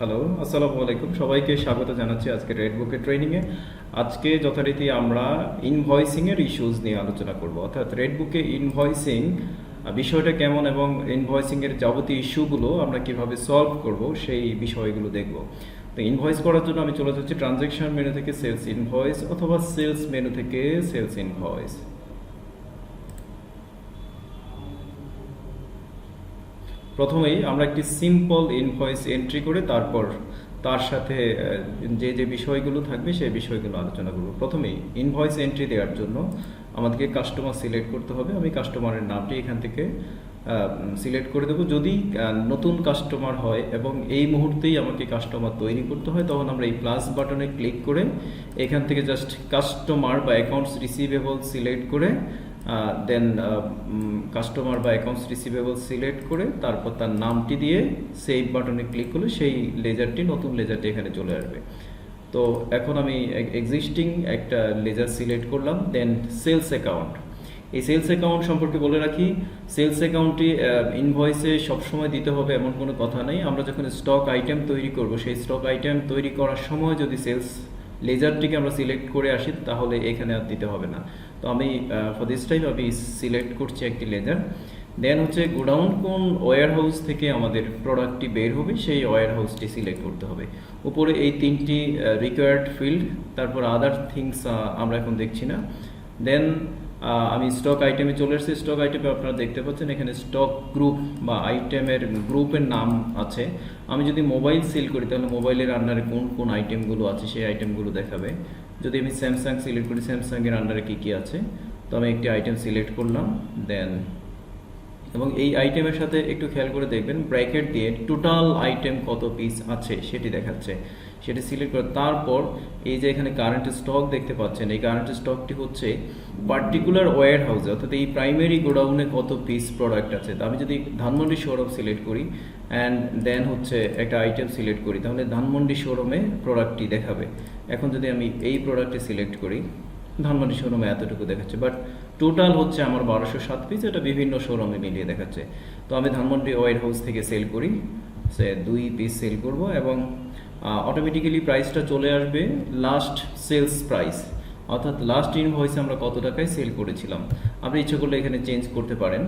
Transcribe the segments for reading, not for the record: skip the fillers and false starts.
Hello, আসসালামু আলাইকুম। সবাইকে স্বাগত জানাচ্ছি আজকে রেডবুকের ট্রেনিংয়ে। আজকে যথারীতি আমরা ইনভয়েসিংয়ের ইস্যুস নিয়ে আলোচনা করব, অর্থাৎ রেডবুকে ইনভয়েসিং বিষয়টা কেমন এবং ইনভয়েসিংয়ের যাবতীয় ইস্যুগুলো আমরা কিভাবে সলভ করব সেই বিষয়গুলো দেখব। তো ইনভয়েস করার জন্য আমি চলে যাচ্ছি ট্রানজ্যাকশন মেনু থেকে সেলস ইনভয়েস অথবা সেলস মেনু থেকে সেলস ইনভয়েস। প্রথমেই আমরা একটি সিম্পল ইনভয়েস এন্ট্রি করে তারপর তার সাথে যে যে বিষয়গুলো থাকবে সেই বিষয়গুলো আলোচনা করব। প্রথমেই ইনভয়েস এন্ট্রি দেওয়ার জন্য আমাদেরকে কাস্টমার সিলেক্ট করতে হবে। আমি কাস্টমারের নামটি এখান থেকে সিলেক্ট করে দেবো। যদি নতুন কাস্টমার হয় এবং এই মুহূর্তেই আমাকে কাস্টমার তৈরি করতে হয়, তখন আমরা এই প্লাস বাটনে ক্লিক করে এখান থেকে জাস্ট কাস্টমার বা অ্যাকাউন্টস রিসিভেবল সিলেক্ট করে দেন কাস্টমার বা অ্যাকাউন্টস রিসিভেবল সিলেক্ট করে তারপর তার নামটি দিয়ে সেভ বাটনে ক্লিক করলে সেই লেজারটি, নতুন লেজারটি এখানে চলে আসবে। তো এখন আমি এক্সিস্টিং একটা লেজার সিলেক্ট করলাম। দেন সেলস অ্যাকাউন্ট, এই সেলস অ্যাকাউন্ট সম্পর্কে বলে রাখি, সেলস অ্যাকাউন্টটি ইনভয়েসে সবসময় দিতে হবে এমন কোনো কথা নেই। আমরা যখন স্টক আইটেম তৈরি করব, সেই স্টক আইটেম তৈরি করার সময় যদি সেলস লেজারটিকে আমরা সিলেক্ট করে আসি তাহলে এখানে আর দিতে হবে না। তো আমি ফর দিস টাইম আমি সিলেক্ট করছি একটি লেজার। দেন হচ্ছে গোডাউন কোন ওয়্যার হাউস থেকে আমাদের প্রোডাক্টটি বের হবে সেই ওয়্যার হাউসটি সিলেক্ট করতে হবে। উপরে এই তিনটি রিকোয়ার্ড ফিল্ড, তারপর আদার থিংস আমরা এখন দেখছি না। দেন আমি স্টক আইটেমে চলে এসেছি। স্টক আইটেমে আপনারা দেখতে পাচ্ছেন এখানে স্টক গ্রুপ বা আইটেমের গ্রুপের নাম আছে। আমি যদি মোবাইল সেল করি তাহলে মোবাইলের আন্ডারে কোন কোন আইটেমগুলো আছে সেই আইটেমগুলো দেখাবে। যদি আমি স্যামসাং সিলেক্ট করি, স্যামসাংয়ের আন্ডারে কী কী আছে। তো আমি একটি আইটেম সিলেক্ট করলাম। দেন এবং এই আইটেমের সাথে একটু খেয়াল করে দেখবেন ব্র্যাকেট দিয়ে টোটাল আইটেম কত পিস আছে সেটি দেখাচ্ছে। সেটি সিলেক্ট করে তারপর এই যে এখানে কারেন্ট স্টক দেখতে পাচ্ছেন, এই কারেন্ট স্টকটি হচ্ছে পার্টিকুলার ওয়্যার হাউসে, অর্থাৎ এই প্রাইমারি গোডাউনে কত পিস প্রোডাক্ট আছে। তো আমি যদি ধানমন্ডি শোরুম সিলেক্ট করি অ্যান্ড দেন হচ্ছে একটা আইটেম সিলেক্ট করি তাহলে ধানমন্ডি শোরুমে প্রোডাক্টটি দেখাবে। এখন যদি আমি এই প্রোডাক্টটি সিলেক্ট করি, ধানমন্ডি শোরুমে এতটুকু দেখাচ্ছে, বাট টোটাল হচ্ছে আমার 1207 পিস, এটা বিভিন্ন শোরুমে মিলিয়ে দেখাচ্ছে। তো আমি ধানমন্ডি ওয়্যার হাউস থেকে সেল করি, সে 2 পিস সেল করব এবং অটোমেটিক্যালি প্রাইসটা চলে আসবে লাস্ট সেলস প্রাইস, অর্থাৎ লাস্ট ইনভয়েসে আমরা কত টাকায় সেল করেছিলাম। আপনি ইচ্ছে করলে এখানে চেঞ্জ করতে পারেন।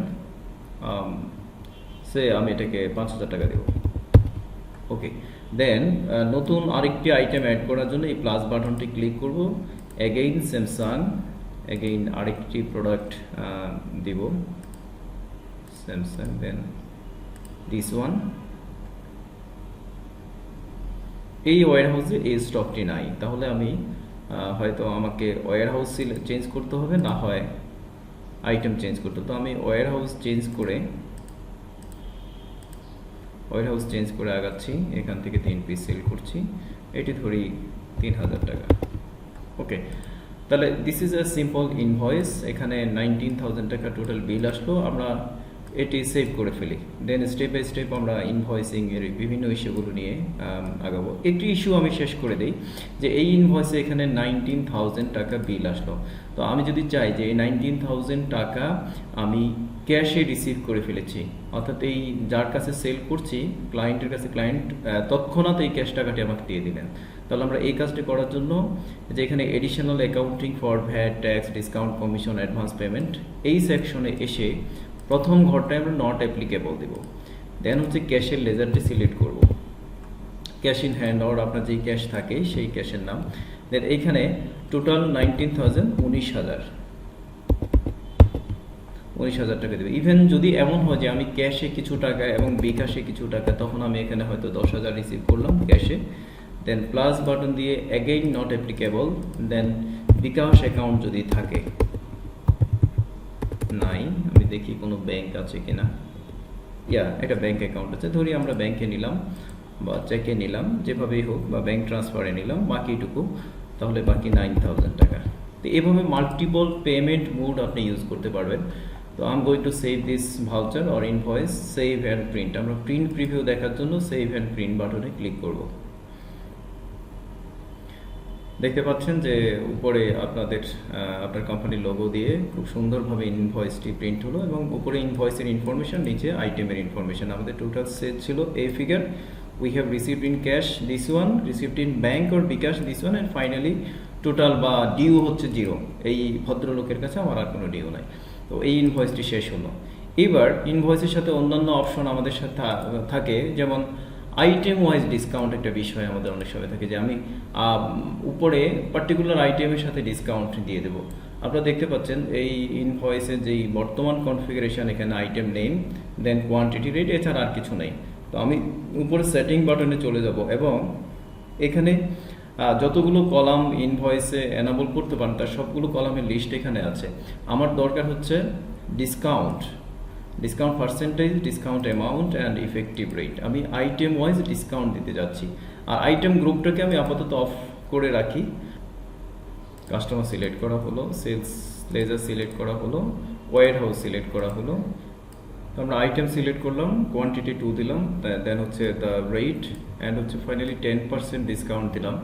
সে আমি এটাকে 5000 টাকা দেব। ওকে, দেন নতুন আরেকটি আইটেম অ্যাড করার জন্য এই প্লাস বাটনটি ক্লিক করব। অ্যাগেইন স্যামসাং, অ্যাগেইন আরেকটি প্রোডাক্ট দিব স্যামসাং, দেন দিস ওয়ান। এই ওয়্যার হাউসে এই স্টকটি নাই, তাহলে আমি হয়তো আমাকে ওয়্যার হাউস চেঞ্জ করতে হবে, না হয় আইটেম চেঞ্জ করতে হবে। তো আমি ওয়্যার হাউস চেঞ্জ করে আগাচ্ছি। এখান থেকে 3 পিস সেল করছি, এটি ধরি 3000 টাকা। ওকে, তাহলে this is a simple invoice. এখানে 19,000 টাকা টোটাল বিল আসলো। আমরা এটি সেভ করে ফেলি। দেন স্টেপ বাই স্টেপ আমরা ইনভয়েসিং এর বিভিন্ন ইস্যুগুলো নিয়ে আগাবো। একটি ইস্যু আমি শেষ করে দিই যে এই ইনভয়েসে এখানে 19,000 টাকা বিল আসলো। তো আমি যদি চাই যে এই 19,000 টাকা আমি ক্যাশে রিসিভ করে ফেলেছি, অর্থাৎ এই যার কাছে সেল করছি ক্লায়েন্টের কাছে, ক্লায়েন্ট তৎক্ষণাৎ এই ক্যাশ টাকাটি আমাকে দিয়ে দিলেন। তাহলে আমরা এই কাজটি করার জন্য যে এখানে additional accounting for VAT, tax, discount, commission, advance payment, এই সেকশনে এসে প্রথম ঘরটায় আমরা নট অ্যাপ্লিকেবল দেব। দেন হচ্ছে ক্যাশের লেজারটি সিলেক্ট করব। ক্যাশ ইন হ্যান্ড অর আপনার যেই ক্যাশ থাকে সেই ক্যাশের নাম। দেন এইখানে টোটাল 19,000 19,000 টাকা দেবে। ইভেন যদি এমন হয় যে আমি ক্যাশে কিছু টাকা এবং বিকাশে কিছু টাকা, তখন আমি এখানে হয়তো 10,000 রিসিভ করলাম ক্যাশে। দেন প্লাস বাটন দিয়ে again not applicable. Then bKash account যদি থাকে, নাই, আমি দেখি কোনো ব্যাংক আছে কিনা। একটা ব্যাংক অ্যাকাউন্ট আছে, ধরি আমরা ব্যাংকে নিলাম বা চেকে নিলাম, যেভাবেই হোক, বা ব্যাংক ট্রান্সফারে নিলাম বাকিটুকু, তাহলে বাকি 9,000 টাকা। তো এভাবে মাল্টিপল পেমেন্ট মোড আপনি ইউজ করতে পারবেন। তো I am going to save this voucher or invoice, save and print. আমরা প্রিন্ট প্রিভিউ দেখার জন্য সেভ অ্যান্ড প্রিন্ট বাটনে ক্লিক করব। দেখতে পাচ্ছেন যে উপরে আপনার কোম্পানির লোগো দিয়ে খুব সুন্দরভাবে ইনভয়েসটি প্রিন্ট হলো এবং উপরে ইনভয়েসের ইনফরমেশন, নিচে আইটেমের ইনফরমেশন। আমাদের টোটাল সেল ছিল এই figure, we have received in cash this one, received in bank or bcash this one, and finally total বা ডিউ হচ্ছে 0। এই ভদ্রলোকের কাছে আমার আর কোনো ডিউ নাই। তো এই ইনভয়েসটি শেষ হলো। এবার ইনভয়েসের সাথে অন্যান্য অপশন আমাদের সাথে থাকে, যেমন আইটেম ওয়াইজ ডিসকাউন্ট একটা বিষয় আমাদের অনেক সময় থাকে, যে আমি উপরে পার্টিকুলার আইটেমের সাথে ডিসকাউন্ট দিয়ে দেবো। আপনারা দেখতে পাচ্ছেন এই ইনভয়েসের যেই বর্তমান কনফিগারেশন, এখানে আইটেম নেম, দেন কোয়ান্টিটি রেট, এছাড়া আর কিছু নেই। তো আমি উপরে সেটিং বাটনে চলে যাব এবং এখানে যতগুলো কলাম ইনভয়েসে এনাবল করতে পারেন তার সবগুলো কলামের লিস্ট এখানে আছে। আমার দরকার হচ্ছে discount percentage, discount amount and effective rate. আমি আইটেম ওয়াইজ ডিসকাউন্ট দিতে যাচ্ছি। আর আইটেম গ্রুপটাকে আমি আপাতত অফ করে রাখি। কাস্টমার সিলেক্ট করা হলো, সেলস লেজার সিলেক্ট করা হলো, ওয়ার হাউস সিলেক্ট করা হলো। আমরা আইটেম সিলেক্ট করলাম, কোয়ান্টিটি 2 দিলাম, দেন হচ্ছে দ্য রেট, অ্যান্ড হচ্ছে ফাইনালি 10% ডিসকাউন্ট দিলাম।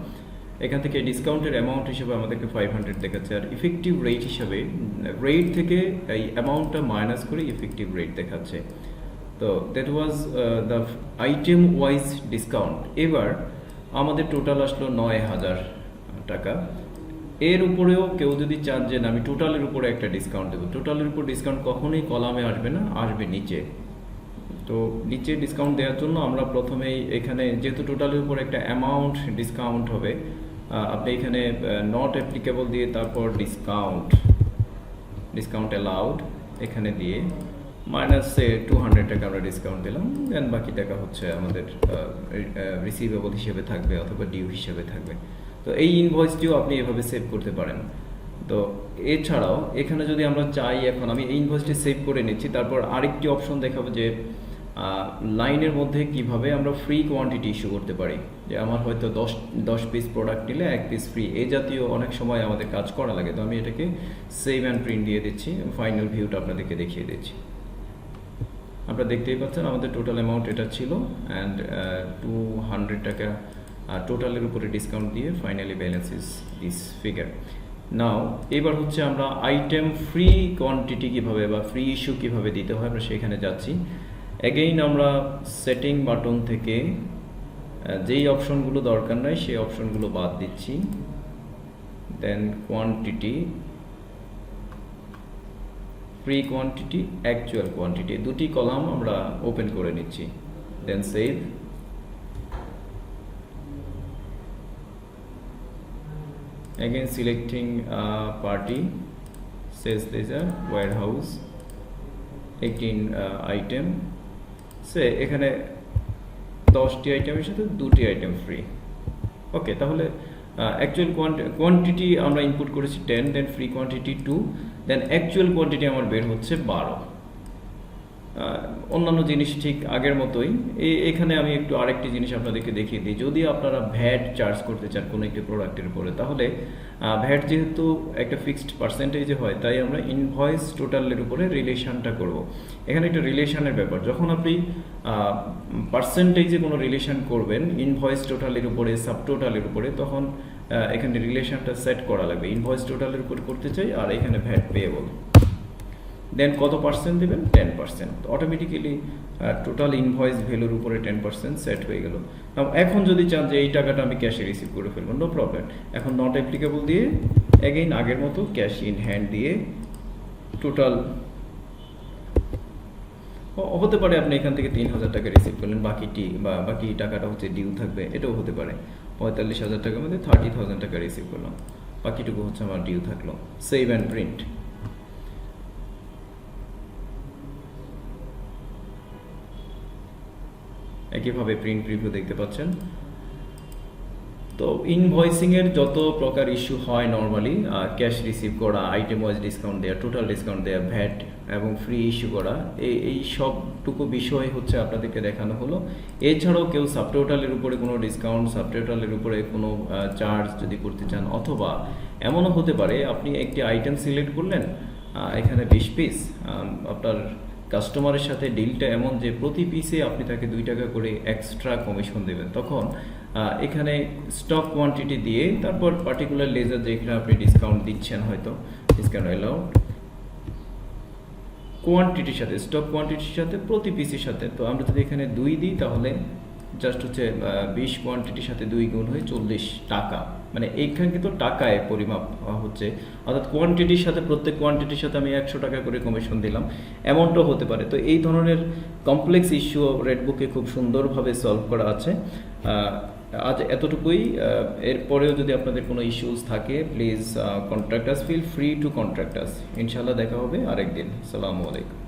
এখান থেকে ডিসকাউন্টের অ্যামাউন্ট হিসেবে আমাদেরকে 500 দেখাচ্ছে, আর ইফেক্টিভ রেট হিসাবে রেট থেকে এই অ্যামাউন্টটা মাইনাস করে ইফেক্টিভ রেট দেখাচ্ছে। তো that was the item wise discount. এবার আমাদের টোটাল আসলো 9000 টাকা। এর উপরেও কেউ যদি চান যে না আমি টোটালের উপরে একটা ডিসকাউন্ট দেবো, টোটালের উপর ডিসকাউন্ট কখনোই কলামে আসবে না, আসবে নিচে। তো নিচে ডিসকাউন্ট দেওয়ার জন্য আমরা প্রথমেই এখানে যেহেতু টোটালের উপর একটা অ্যামাউন্ট ডিসকাউন্ট হবে, আপনি এখানে নট অ্যাপ্লিকেবল দিয়ে তারপর ডিসকাউন্ট অ্যালাউড এখানে দিয়ে মাইনাসে 200 টাকা আমরা ডিসকাউন্ট দিলাম। দেন বাকি টাকা হচ্ছে আমাদের রিসিভেবল হিসেবে থাকবে অথবা ডিউ হিসেবে থাকবে। তো এই ইনভয়েসটিও আপনি এভাবে সেভ করতে পারেন। তো এছাড়াও এখানে যদি আমরা চাই, এখন আমি এই ইনভয়েসটি সেভ করে নিচ্ছি, তারপর আরেকটি অপশন দেখাবো যে লাইনের মধ্যে কিভাবে আমরা ফ্রি কোয়ান্টিটি ইস্যু করতে পারি। যে আমার হয়তো 10 পিস প্রোডাক্ট নিলে 1 পিস ফ্রি, এই জাতীয় অনেক সময় আমাদের কাজ করা লাগে। তো আমি এটাকে সেভ অ্যান্ড প্রিন্ট দিয়ে দিচ্ছি, ফাইনাল ভিউটা আপনাদেরকে দেখিয়ে দিচ্ছি। আপনারা দেখতেই পাচ্ছেন আমাদের টোটাল অ্যামাউন্ট এটা ছিল, অ্যান্ড 200 টাকা টোটালের উপরে ডিসকাউন্ট দিয়ে finally balance is this figure. Now এবার হচ্ছে আমরা আইটেম ফ্রি কোয়ান্টিটি কিভাবে বা ফ্রি ইস্যু কিভাবে দিতে হয় আমরা সেখানে যাচ্ছি। অ্যাগেইন আমরা সেটিং বাটন থেকে যেই অপশনগুলো দরকার নাই সেই অপশনগুলো বাদ দিচ্ছি। Then quantity, free quantity, actual quantity, দুটি কলাম আমরা ওপেন করে নিচ্ছি। Then save. Again selecting party, sales ledger, warehouse, 18 item, সে এখানে 10টি আইটেমের সাথে 2টি আইটেম ফ্রি। ওকে, তাহলে অ্যাকচুয়াল কোয়ান্টিটি আমরা ইনপুট করেছি 10, দেন ফ্রি কোয়ান্টিটি 2, দেন অ্যাকচুয়াল কোয়ান্টিটি আমার বের হচ্ছে 12। অন্যান্য জিনিস ঠিক আগের মতোই। এখানে আমি একটু আরেকটি জিনিস আপনাদেরকে দেখিয়ে দিই। যদি আপনারা ভ্যাট চার্জ করতে চান কোনো একটি প্রোডাক্টের উপরে, তাহলে ভ্যাট যেহেতু একটা ফিক্সড পার্সেন্টেজে হয়, তাই আমরা ইনভয়েস টোটালের উপরে রিলেশনটা করব। এখানে একটা রিলেশনের ব্যাপার, যখন আপনি পার্সেন্টেজে কোনো রিলেশন করবেন ইনভয়েস টোটালের উপরে, সাব টোটালের উপরে, তখন এখানে রিলেশনটা সেট করা লাগবে। ইনভয়েস টোটালের উপর করতে চাই আর এখানে ভ্যাট পেয়েবল, দেন কত পার্সেন্ট দেবেন? 10%। অটোমেটিক্যালি টোটাল ইনভয়েস ভ্যালুর উপরে 10% সেট হয়ে গেল। এখন যদি চান যে এই টাকাটা আমি ক্যাশে রিসিভ করে ফেলবো, নো প্রবলেম। এখন নট অ্যাপ্লিকেবল দিয়ে অ্যাগেইন আগের মতো ক্যাশ ইন হ্যান্ড দিয়ে টোটাল হতে পারে আপনি এখান থেকে 3000 টাকা রিসিভ করলেন, বাকি টাকাটা হচ্ছে ডিউ থাকবে, এটাও হতে পারে। 45,000 টাকার মধ্যে 30,000 টাকা রিসিভ করলাম, বাকিটুকু হচ্ছে আমার ডিউ থাকলো। Save and print. একইভাবে প্রিন্ট প্রিভিউ দেখতে পাচ্ছেন। তো ইনভয়েসিং এর যত প্রকার ইস্যু হয় নরমালি, ক্যাশ রিসিভ করা, আইটেম ওয়াইজ ডিসকাউন্ট দেওয়া, টোটাল ডিসকাউন্ট দেওয়া, ভ্যাট এবং ফ্রি ইস্যু করা, এই সবটুকু বিষয় হচ্ছে আপনাদেরকে দেখানো হলো। এছাড়াও কেউ সাবটোটালের উপরে কোনো ডিসকাউন্ট, সাবটোটালের উপরে কোনো চার্জ যদি করতে চান, অথবা এমনও হতে পারে আপনি একটি আইটেম সিলেক্ট করলেন, এখানে 20 পিস, আপনার কাস্টমারের সাথে ডিলটা এমন যে প্রতি পিসে আপনি তাকে 2 টাকা করে এক্সট্রা কমিশন দেবেন, তখন এখানে স্টক কোয়ান্টিটি দিয়ে তারপর পার্টিকুলার লেজার যেখানে আপনি ডিসকাউন্ট দিচ্ছেন, হয়তো ডিসকাউন্ট অ্যালাউড কোয়ান্টিটির সাথে, স্টক কোয়ান্টিটির সাথে, প্রতি পিসের সাথে। তো আমরা যদি এখানে 2 দিই তাহলে জাস্ট হচ্ছে 20 কোয়ান্টিটির সাথে 2 গুণ হয়ে 40 টাকা, মানে এইখানে কিন্তু টাকায় পরিমাপ হচ্ছে, অর্থাৎ কোয়ান্টিটির সাথে প্রত্যেক কোয়ান্টিটির সাথে আমি 100 টাকা করে কমিশন দিলাম, এমনটাও হতে পারে। তো এই ধরনের কমপ্লেক্স ইস্যু রেডবুকে খুব সুন্দরভাবে সলভ করা আছে। আজ এতটুকুই। এরপরেও যদি আপনাদের কোনো ইস্যুস থাকে please contact us, feel free to contact us. ইনশাআল্লাহ দেখা হবে আরেকদিন। আসসালামু আলাইকুম।